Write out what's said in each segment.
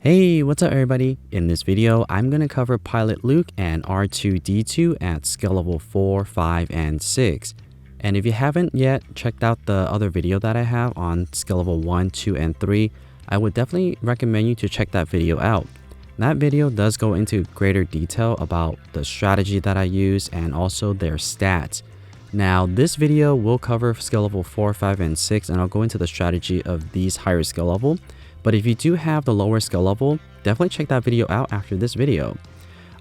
Hey, what's up everybody? In this video, I'm going to cover Pilot Luke and R2-D2 at skill level 4, 5, and 6. And if you haven't yet checked out the other video that I have on skill level 1, 2, and 3, I would definitely recommend you to check that video out. That video does go into greater detail about the strategy that I use and also their stats. Now, this video will cover skill level 4, 5, and 6, and I'll go into the strategy of these higher skill level. But if you do have the lower skill level, definitely check that video out after this video.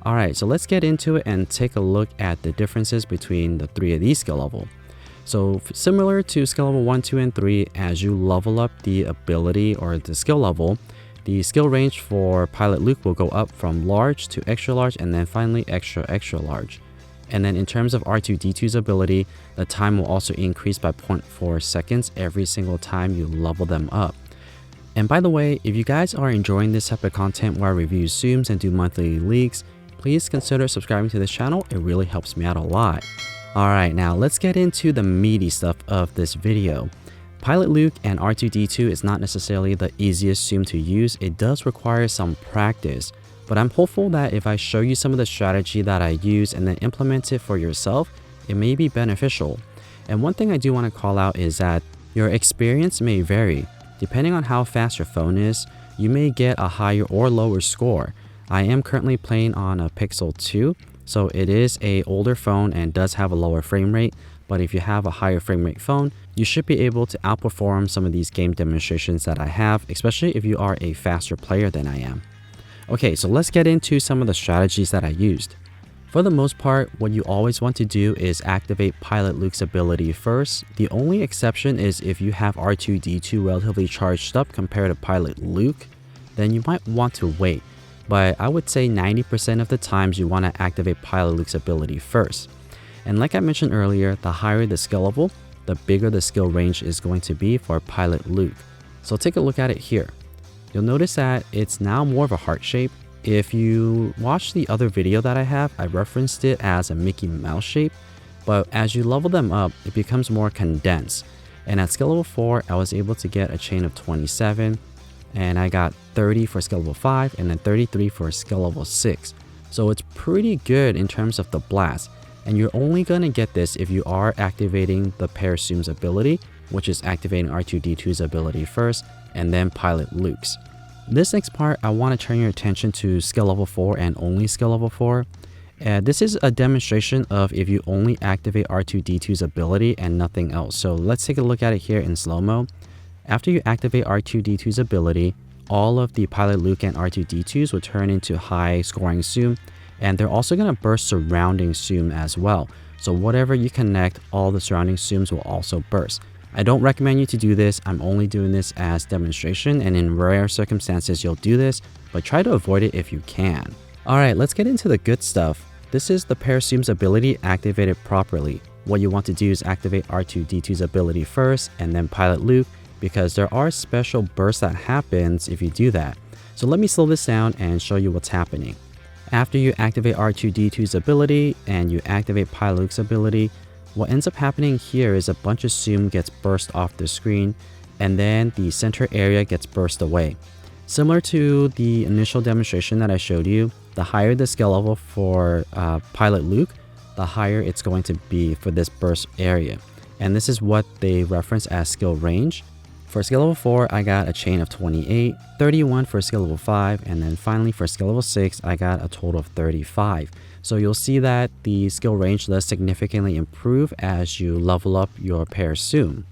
Alright, so let's get into it and take a look at the differences between the three of these skill level. So similar to skill level 1, 2, and 3, as you level up the ability or the skill level, the skill range for Pilot Luke will go up from large to extra large and then finally extra large. And then in terms of R2-D2's ability, the time will also increase by 0.4 seconds every single time you level them up. And by the way, if you guys are enjoying this type of content where I review Tsums and do monthly leagues, please consider subscribing to this channel. It really helps me out a lot. Alright, now let's get into the meaty stuff of this video. Pilot Luke and R2-D2 is not necessarily the easiest Tsum to use. It does require some practice, but I'm hopeful that if I show you some of the strategy that I use and then implement it for yourself, it may be beneficial. And one thing I do want to call out is that your experience may vary. Depending on how fast your phone is, you may get a higher or lower score. I am currently playing on a Pixel 2, so it is an older phone and does have a lower frame rate, but if you have a higher frame rate phone, you should be able to outperform some of these game demonstrations that I have, especially if you are a faster player than I am. Okay, so let's get into some of the strategies that I used. For the most part, what you always want to do is activate Pilot Luke's ability first. The only exception is if you have R2-D2 relatively charged up compared to Pilot Luke, then you might want to wait. But I would say 90% of the times you want to activate Pilot Luke's ability first. And like I mentioned earlier, the higher the skill level, the bigger the skill range is going to be for Pilot Luke. So take a look at it here. You'll notice that it's now more of a heart shape. If you watch the other video that I have, I referenced it as a Mickey Mouse shape, but as you level them up, it becomes more condensed. And at skill level 4, I was able to get a chain of 27, and I got 30 for skill level 5, and then 33 for skill level 6. So it's pretty good in terms of the blast, and you're only going to get this if you are activating the pair Tsum's ability, which is activating R2-D2's ability first, and then Pilot Luke's. This next part, I want to turn your attention to skill level 4 and only skill level 4. This is a demonstration of if you only activate R2-D2's ability and nothing else. So let's take a look at it here in slow-mo. After you activate R2-D2's ability, all of the Pilot Luke and R2-D2's will turn into high scoring Tsum, and they're also going to burst surrounding Tsum as well. So whatever you connect, all the surrounding Tsums will also burst. I don't recommend you to do this. I'm only doing this as demonstration, and in rare circumstances you'll do this, but try to avoid it if you can. Alright, let's get into the good stuff. This is the pair Tsum's ability activated properly. What you want to do is activate R2-D2's ability first and then Pilot Luke, because there are special bursts that happens if you do that. So let me slow this down and show you what's happening. After you activate R2-D2's ability and you activate Pilot Luke's ability, what ends up happening here is a bunch of Tsum gets burst off the screen, and then the center area gets burst away. Similar to the initial demonstration that I showed you, the higher the skill level for Pilot Luke, the higher it's going to be for this burst area. And this is what they reference as skill range. For skill level 4, I got a chain of 28, 31 for skill level 5, and then finally for skill level 6, I got a total of 35. So you'll see that the skill range does significantly improve as you level up your pair Tsum.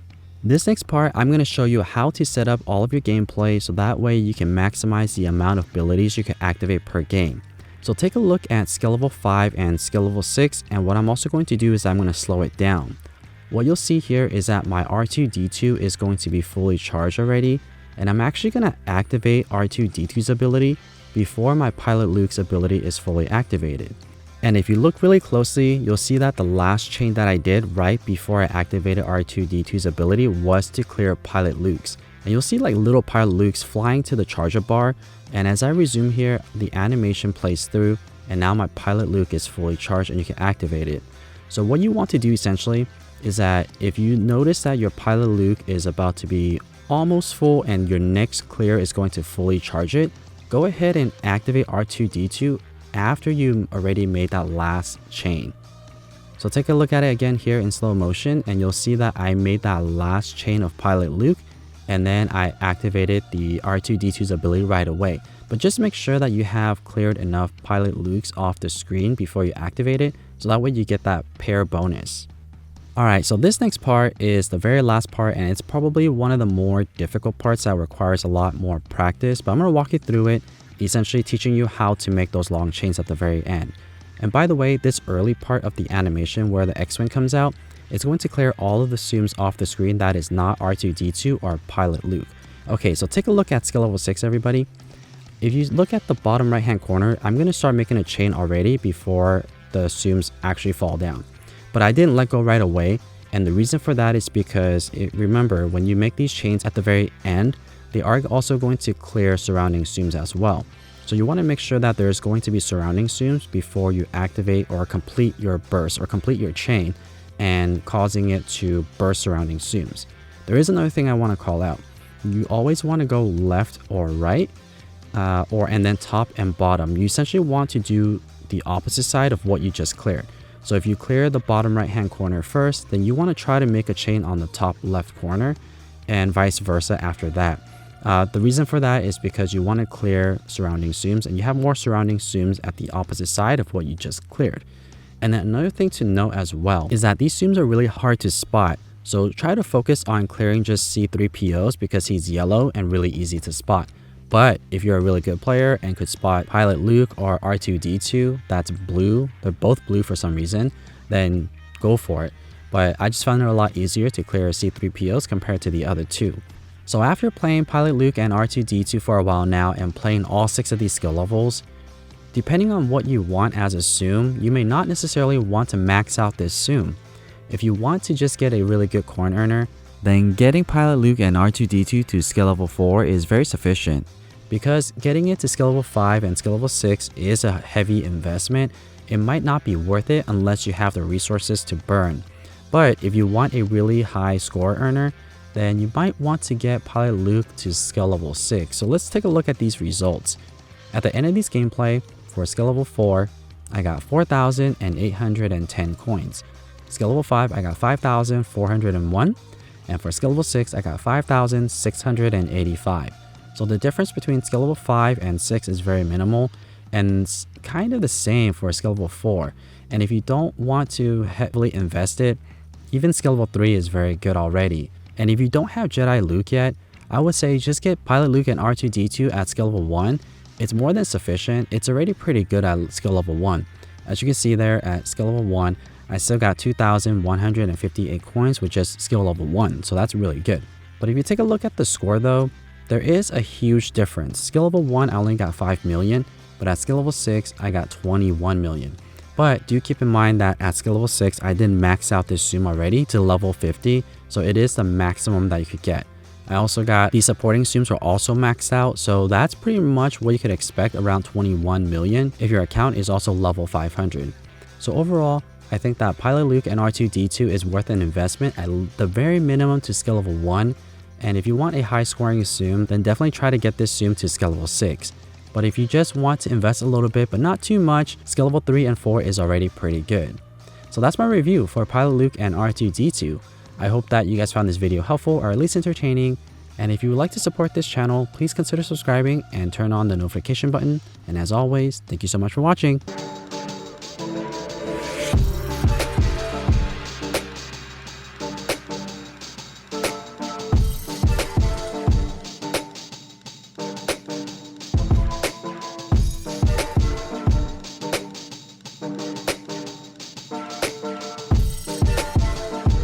This next part, I'm going to show you how to set up all of your gameplay so that way you can maximize the amount of abilities you can activate per game. So take a look at skill level 5 and skill level 6, and what I'm also going to do is I'm going to slow it down. What you'll see here is that my R2-D2 is going to be fully charged already, and I'm actually going to activate R2-D2's ability before my Pilot Luke's ability is fully activated. And if you look really closely, you'll see that the last chain that I did right before I activated R2-D2's ability was to clear Pilot Luke's. And you'll see like little Pilot Luke's flying to the charger bar, and as I resume here, the animation plays through, and now my Pilot Luke is fully charged and you can activate it. So what you want to do essentially is that if you notice that your Pilot Luke is about to be almost full and your next clear is going to fully charge it, go ahead and activate R2-D2 after you already made that last chain. So take a look at it again here in slow motion, and you'll see that I made that last chain of Pilot Luke, and then I activated the R2-D2's ability right away. But just make sure that you have cleared enough Pilot Lukes off the screen before you activate it, so that way you get that pair bonus. Alright, so this next part is the very last part, and it's probably one of the more difficult parts that requires a lot more practice, but I'm going to walk you through it, essentially teaching you how to make those long chains at the very end. And by the way, this early part of the animation where the X-Wing comes out, it's going to clear all of the Tsums off the screen that is not R2-D2 or Pilot Luke. Okay, so take a look at skill level 6, everybody. If you look at the bottom right hand corner, I'm going to start making a chain already before the Tsums actually fall down. But I didn't let go right away, and the reason for that is because, remember, when you make these chains at the very end, they are also going to clear surrounding Tsums as well. So you want to make sure that there's going to be surrounding Tsums before you activate or complete your burst or complete your chain and causing it to burst surrounding Tsums. There is another thing I want to call out. You always want to go left or right and then top and bottom. You essentially want to do the opposite side of what you just cleared. So if you clear the bottom right hand corner first, then you want to try to make a chain on the top left corner and vice versa after that. The reason for that is because you want to clear surrounding Tsums, and you have more surrounding Tsums at the opposite side of what you just cleared. And then another thing to note as well is that these Tsums are really hard to spot. So try to focus on clearing just C-3POs because he's yellow and really easy to spot. But if you're a really good player and could spot Pilot Luke or R2-D2 that's blue, they're both blue for some reason, then go for it. But I just found it a lot easier to clear C-3POs compared to the other two. So after playing Pilot Luke and R2-D2 for a while now and playing all 6 of these skill levels, depending on what you want as a Tsum, you may not necessarily want to max out this Tsum. If you want to just get a really good coin earner, then getting Pilot Luke and R2-D2 to skill level 4 is very sufficient. Because getting it to skill level 5 and skill level 6 is a heavy investment, it might not be worth it unless you have the resources to burn. But if you want a really high score earner, then you might want to get Pilot Luke to skill level 6. So let's take a look at these results. At the end of this gameplay, for skill level 4, I got 4,810 coins. Skill level 5, I got 5,401. And for skill level 6, I got 5,685. So the difference between skill level 5 and 6 is very minimal, and it's kind of the same for skill level 4. And if you don't want to heavily invest it, even skill level 3 is very good already. And if you don't have Jedi Luke yet, I would say just get Pilot Luke and R2-D2 at skill level 1. It's more than sufficient. It's already pretty good at skill level 1. As you can see there at skill level 1, I still got 2,158 coins with just skill level 1, so that's really good. But if you take a look at the score though, there is a huge difference. Skill level 1, I only got 5 million, but at skill level 6, I got 21 million. But do keep in mind that at skill level 6, I did max out this Tsum already to level 50, so it is the maximum that you could get. I also got the supporting Tsums are also maxed out, so that's pretty much what you could expect, around 21 million if your account is also level 500. So overall, I think that Pilot Luke and R2-D2 is worth an investment at the very minimum to skill level 1, and if you want a high scoring Tsum, then definitely try to get this Tsum to skill level 6. But if you just want to invest a little bit but not too much, skill level 3 and 4 is already pretty good. So that's my review for Pilot Luke and R2-D2. I hope that you guys found this video helpful or at least entertaining. And if you would like to support this channel, please consider subscribing and turn on the notification button. And as always, thank you so much for watching.